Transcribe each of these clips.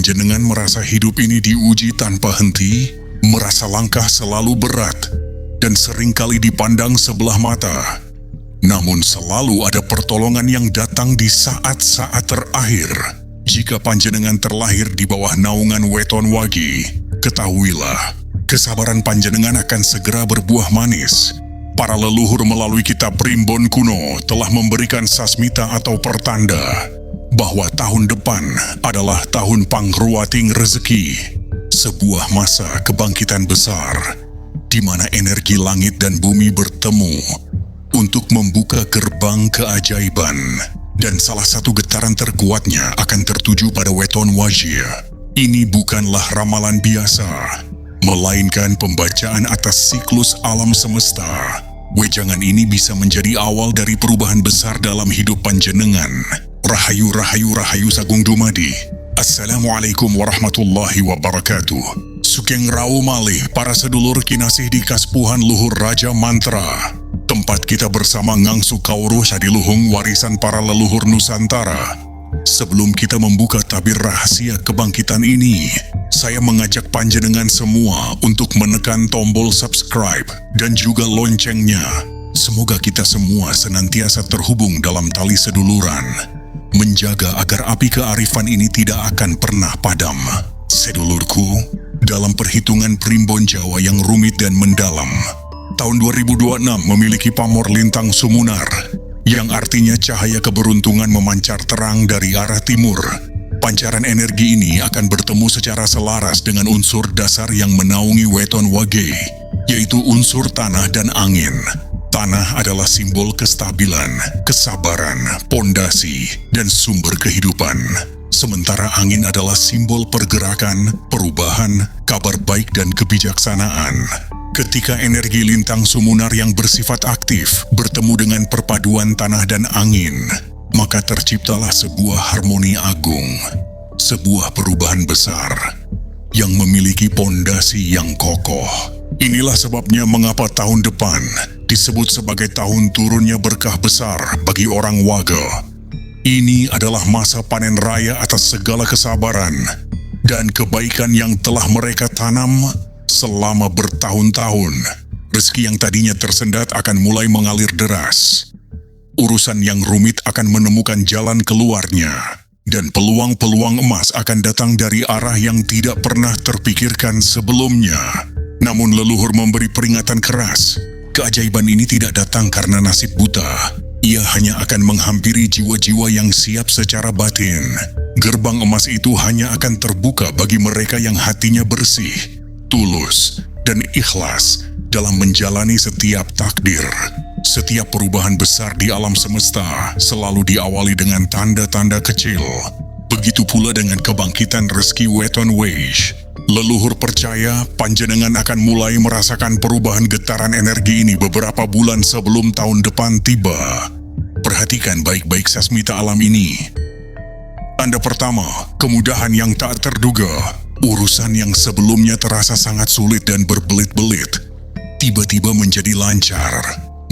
panjenengan merasa hidup ini diuji tanpa henti, merasa langkah selalu berat, dan seringkali dipandang sebelah mata. Namun selalu ada pertolongan yang datang di saat-saat terakhir. Jika panjenengan terlahir di bawah naungan Weton Wage, ketahuilah, kesabaran panjenengan akan segera berbuah manis. Para leluhur melalui kitab Primbon kuno telah memberikan sasmita atau pertanda bahwa tahun depan adalah tahun pangruating rezeki, sebuah masa kebangkitan besar di mana energi langit dan bumi bertemu untuk membuka gerbang keajaiban, dan salah satu getaran terkuatnya akan tertuju pada Weton Wage. Ini bukanlah ramalan biasa, melainkan pembacaan atas siklus alam semesta. Wejangan ini bisa menjadi awal dari perubahan besar dalam hidup panjenengan. Rahayu, rahayu, rahayu sagung dumadi. Assalamualaikum warahmatullahi wabarakatuh. Sugeng rau malih para sedulur kinasih di Kaspuhan Luhur Raja Mantra. Tempat kita bersama ngangsu kauruh sadiluhung warisan para leluhur Nusantara. Sebelum kita membuka tabir rahasia kebangkitan ini, saya mengajak panjenengan semua untuk menekan tombol subscribe dan juga loncengnya. Semoga kita semua senantiasa terhubung dalam tali seduluran, menjaga agar api kearifan ini tidak akan pernah padam. Sedulurku, dalam perhitungan primbon Jawa yang rumit dan mendalam, tahun 2026 memiliki pamor lintang sumunar, yang artinya cahaya keberuntungan memancar terang dari arah timur. Pancaran energi ini akan bertemu secara selaras dengan unsur dasar yang menaungi Weton Wage, yaitu unsur tanah dan angin. Tanah adalah simbol kestabilan, kesabaran, pondasi, dan sumber kehidupan. Sementara angin adalah simbol pergerakan, perubahan, kabar baik, dan kebijaksanaan. Ketika energi lintang sumunar yang bersifat aktif bertemu dengan perpaduan tanah dan angin, maka terciptalah sebuah harmoni agung, sebuah perubahan besar yang memiliki pondasi yang kokoh. Inilah sebabnya mengapa tahun depan disebut sebagai tahun turunnya berkah besar bagi orang Waga. Ini adalah masa panen raya atas segala kesabaran dan kebaikan yang telah mereka tanam selama bertahun-tahun. Rezeki yang tadinya tersendat akan mulai mengalir deras. Urusan yang rumit akan menemukan jalan keluarnya, dan peluang-peluang emas akan datang dari arah yang tidak pernah terpikirkan sebelumnya. Namun leluhur memberi peringatan keras. Keajaiban ini tidak datang karena nasib buta. Ia hanya akan menghampiri jiwa-jiwa yang siap secara batin. Gerbang emas itu hanya akan terbuka bagi mereka yang hatinya bersih, tulus, dan ikhlas dalam menjalani setiap takdir. Setiap perubahan besar di alam semesta selalu diawali dengan tanda-tanda kecil. Begitu pula dengan kebangkitan rezeki Weton Wage. Leluhur percaya panjenengan akan mulai merasakan perubahan getaran energi ini beberapa bulan sebelum tahun depan tiba. Perhatikan baik-baik sasmita alam ini. Tanda pertama, kemudahan yang tak terduga. Urusan yang sebelumnya terasa sangat sulit dan berbelit-belit, tiba-tiba menjadi lancar.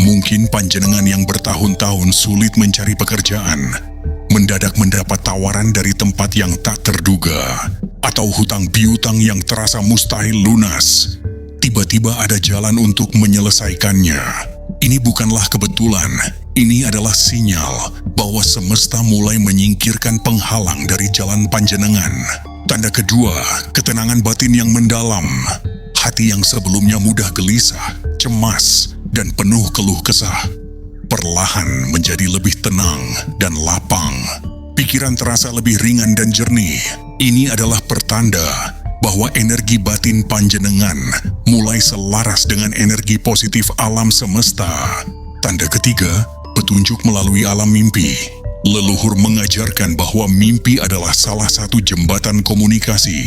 Mungkin panjenengan yang bertahun-tahun sulit mencari pekerjaan, mendadak mendapat tawaran dari tempat yang tak terduga, atau hutang piutang yang terasa mustahil lunas. Tiba-tiba ada jalan untuk menyelesaikannya. Ini bukanlah kebetulan, ini adalah sinyal bahwa semesta mulai menyingkirkan penghalang dari jalan panjenengan. Tanda kedua, ketenangan batin yang mendalam. Hati yang sebelumnya mudah gelisah, cemas, dan penuh keluh kesah perlahan menjadi lebih tenang dan lapang. Pikiran terasa lebih ringan dan jernih. Ini adalah pertanda bahwa energi batin panjenengan mulai selaras dengan energi positif alam semesta. Tanda ketiga, petunjuk melalui alam mimpi. Leluhur mengajarkan bahwa mimpi adalah salah satu jembatan komunikasi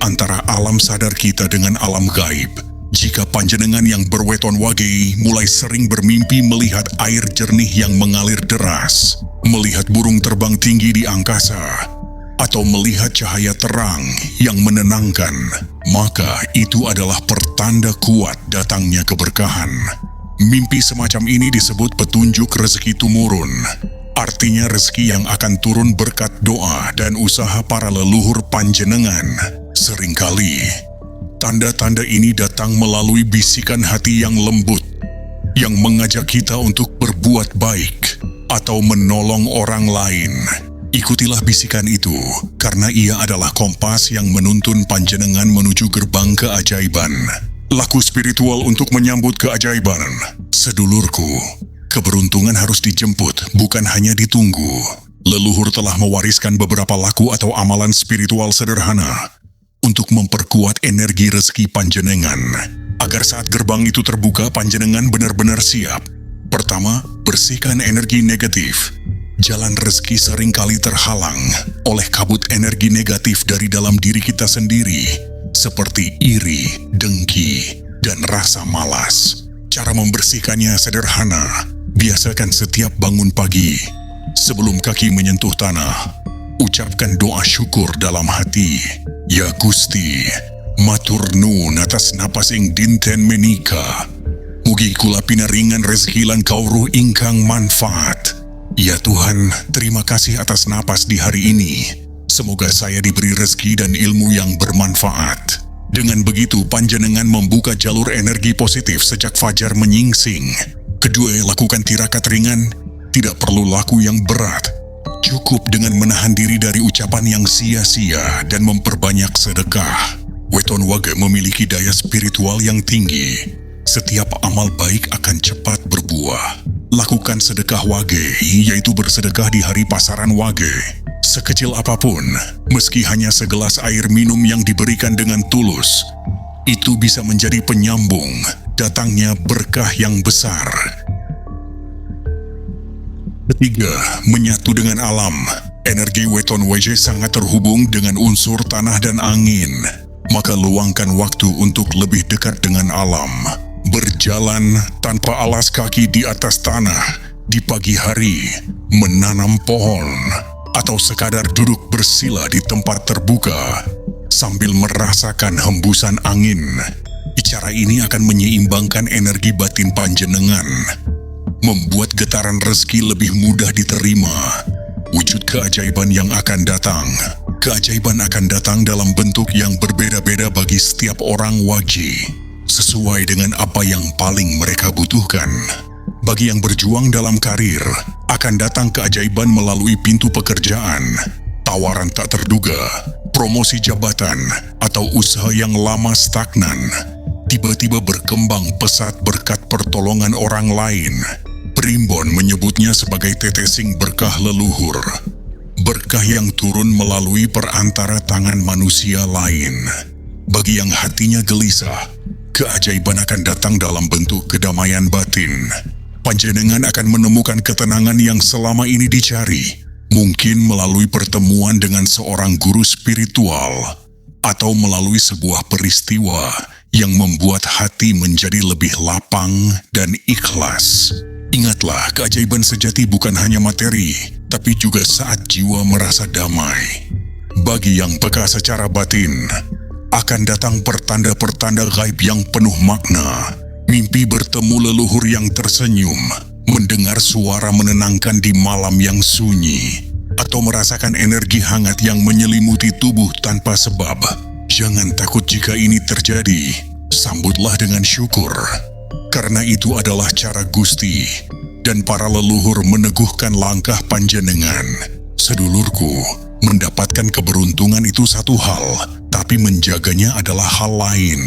antara alam sadar kita dengan alam gaib. Jika panjenengan yang berweton wage mulai sering bermimpi melihat air jernih yang mengalir deras, melihat burung terbang tinggi di angkasa, atau melihat cahaya terang yang menenangkan, maka itu adalah pertanda kuat datangnya keberkahan. Mimpi semacam ini disebut petunjuk rezeki tumurun. Artinya rezeki yang akan turun berkat doa dan usaha para leluhur panjenengan. Seringkali, tanda-tanda ini datang melalui bisikan hati yang lembut, yang mengajak kita untuk berbuat baik atau menolong orang lain. Ikutilah bisikan itu, karena ia adalah kompas yang menuntun panjenengan menuju gerbang keajaiban. Laku spiritual untuk menyambut keajaiban. Sedulurku, keberuntungan harus dijemput, bukan hanya ditunggu. Leluhur telah mewariskan beberapa laku atau amalan spiritual sederhana untuk memperkuat energi rezeki panjenengan, agar saat gerbang itu terbuka, panjenengan benar-benar siap. Pertama, bersihkan energi negatif. Jalan rezeki seringkali terhalang oleh kabut energi negatif dari dalam diri kita sendiri, seperti iri, dengki, dan rasa malas. Cara membersihkannya sederhana. Biasakan setiap bangun pagi, sebelum kaki menyentuh tanah, ucapkan doa syukur dalam hati. Ya Gusti, matur nuwun atas napas ing dinten menika. Mugi kula pinaringan rezeki lan kawruh ingkang manfaat. Ya Tuhan, terima kasih atas napas di hari ini. Semoga saya diberi rezeki dan ilmu yang bermanfaat. Dengan begitu, panjenengan membuka jalur energi positif sejak fajar menyingsing. Kedua, lakukan tirakat ringan, tidak perlu laku yang berat. Cukup dengan menahan diri dari ucapan yang sia-sia dan memperbanyak sedekah. Weton Wage memiliki daya spiritual yang tinggi. Setiap amal baik akan cepat berbuah. Lakukan sedekah Wage, yaitu bersedekah di hari pasaran Wage. Sekecil apapun, meski hanya segelas air minum yang diberikan dengan tulus, itu bisa menjadi penyambung datangnya berkah yang besar. Ketiga, menyatu dengan alam. Energi Weton Wage sangat terhubung dengan unsur tanah dan angin. Maka luangkan waktu untuk lebih dekat dengan alam. Berjalan tanpa alas kaki di atas tanah di pagi hari, menanam pohon, atau sekadar duduk bersila di tempat terbuka sambil merasakan hembusan angin. Cara ini akan menyeimbangkan energi batin panjenengan, membuat getaran rezeki lebih mudah diterima. Wujud keajaiban yang akan datang. Keajaiban akan datang dalam bentuk yang berbeda-beda bagi setiap orang Wage, sesuai dengan apa yang paling mereka butuhkan. Bagi yang berjuang dalam karir, akan datang keajaiban melalui pintu pekerjaan, tawaran tak terduga, promosi jabatan, atau usaha yang lama stagnan tiba-tiba berkembang pesat berkat pertolongan orang lain. Primbon menyebutnya sebagai tetesing berkah leluhur. Berkah yang turun melalui perantara tangan manusia lain. Bagi yang hatinya gelisah, keajaiban akan datang dalam bentuk kedamaian batin. Panjenengan akan menemukan ketenangan yang selama ini dicari, mungkin melalui pertemuan dengan seorang guru spiritual, atau melalui sebuah peristiwa yang membuat hati menjadi lebih lapang dan ikhlas. Ingatlah, keajaiban sejati bukan hanya materi, tapi juga saat jiwa merasa damai. Bagi yang peka secara batin, akan datang pertanda-pertanda gaib yang penuh makna. Mimpi bertemu leluhur yang tersenyum, mendengar suara menenangkan di malam yang sunyi, atau merasakan energi hangat yang menyelimuti tubuh tanpa sebab. Jangan takut jika ini terjadi, sambutlah dengan syukur. Karena itu adalah cara Gusti dan para leluhur meneguhkan langkah panjenengan. Sedulurku, mendapatkan keberuntungan itu satu hal, tapi menjaganya adalah hal lain.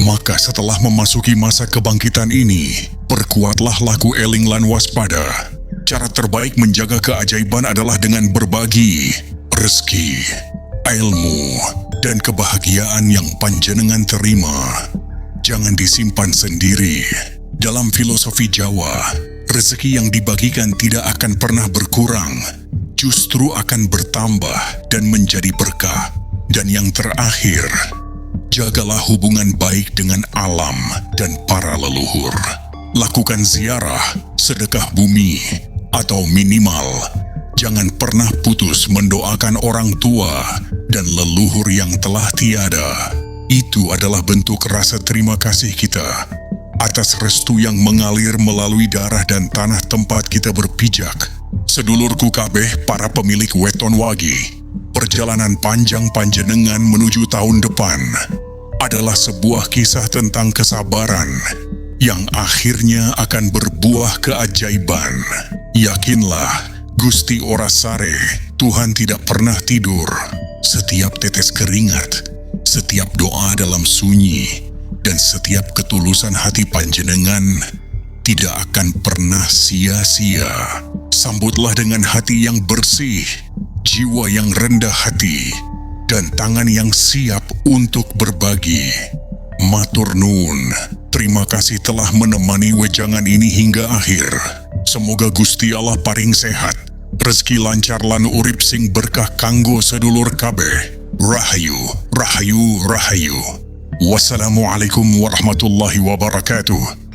Maka setelah memasuki masa kebangkitan ini, perkuatlah laku eling lan waspada. Cara terbaik menjaga keajaiban adalah dengan berbagi rezeki, ilmu, dan kebahagiaan yang panjenengan terima. Jangan disimpan sendiri. Dalam filosofi Jawa, rezeki yang dibagikan tidak akan pernah berkurang, justru akan bertambah dan menjadi berkah. Dan yang terakhir, jagalah hubungan baik dengan alam dan para leluhur. Lakukan ziarah, sedekah bumi, atau minimal, jangan pernah putus mendoakan orang tua dan leluhur yang telah tiada. Itu adalah bentuk rasa terima kasih kita atas restu yang mengalir melalui darah dan tanah tempat kita berpijak. Sedulurku kabeh para pemilik weton wagi, perjalanan panjang panjenengan menuju tahun depan adalah sebuah kisah tentang kesabaran yang akhirnya akan berbuah keajaiban. Yakinlah, Gusti Ora Sare, Tuhan tidak pernah tidur. Setiap tetes keringat, setiap doa dalam sunyi, dan setiap ketulusan hati panjenengan tidak akan pernah sia-sia. Sambutlah dengan hati yang bersih, jiwa yang rendah hati, dan tangan yang siap untuk berbagi. Matur nuwun, terima kasih telah menemani wejangan ini hingga akhir. Semoga Gusti Allah paring sehat, rezeki lancar lan urip sing berkah kanggo sedulur kabeh. Rahayu, rahayu, rahayu. Wassalamualaikum warahmatullahi wabarakatuh.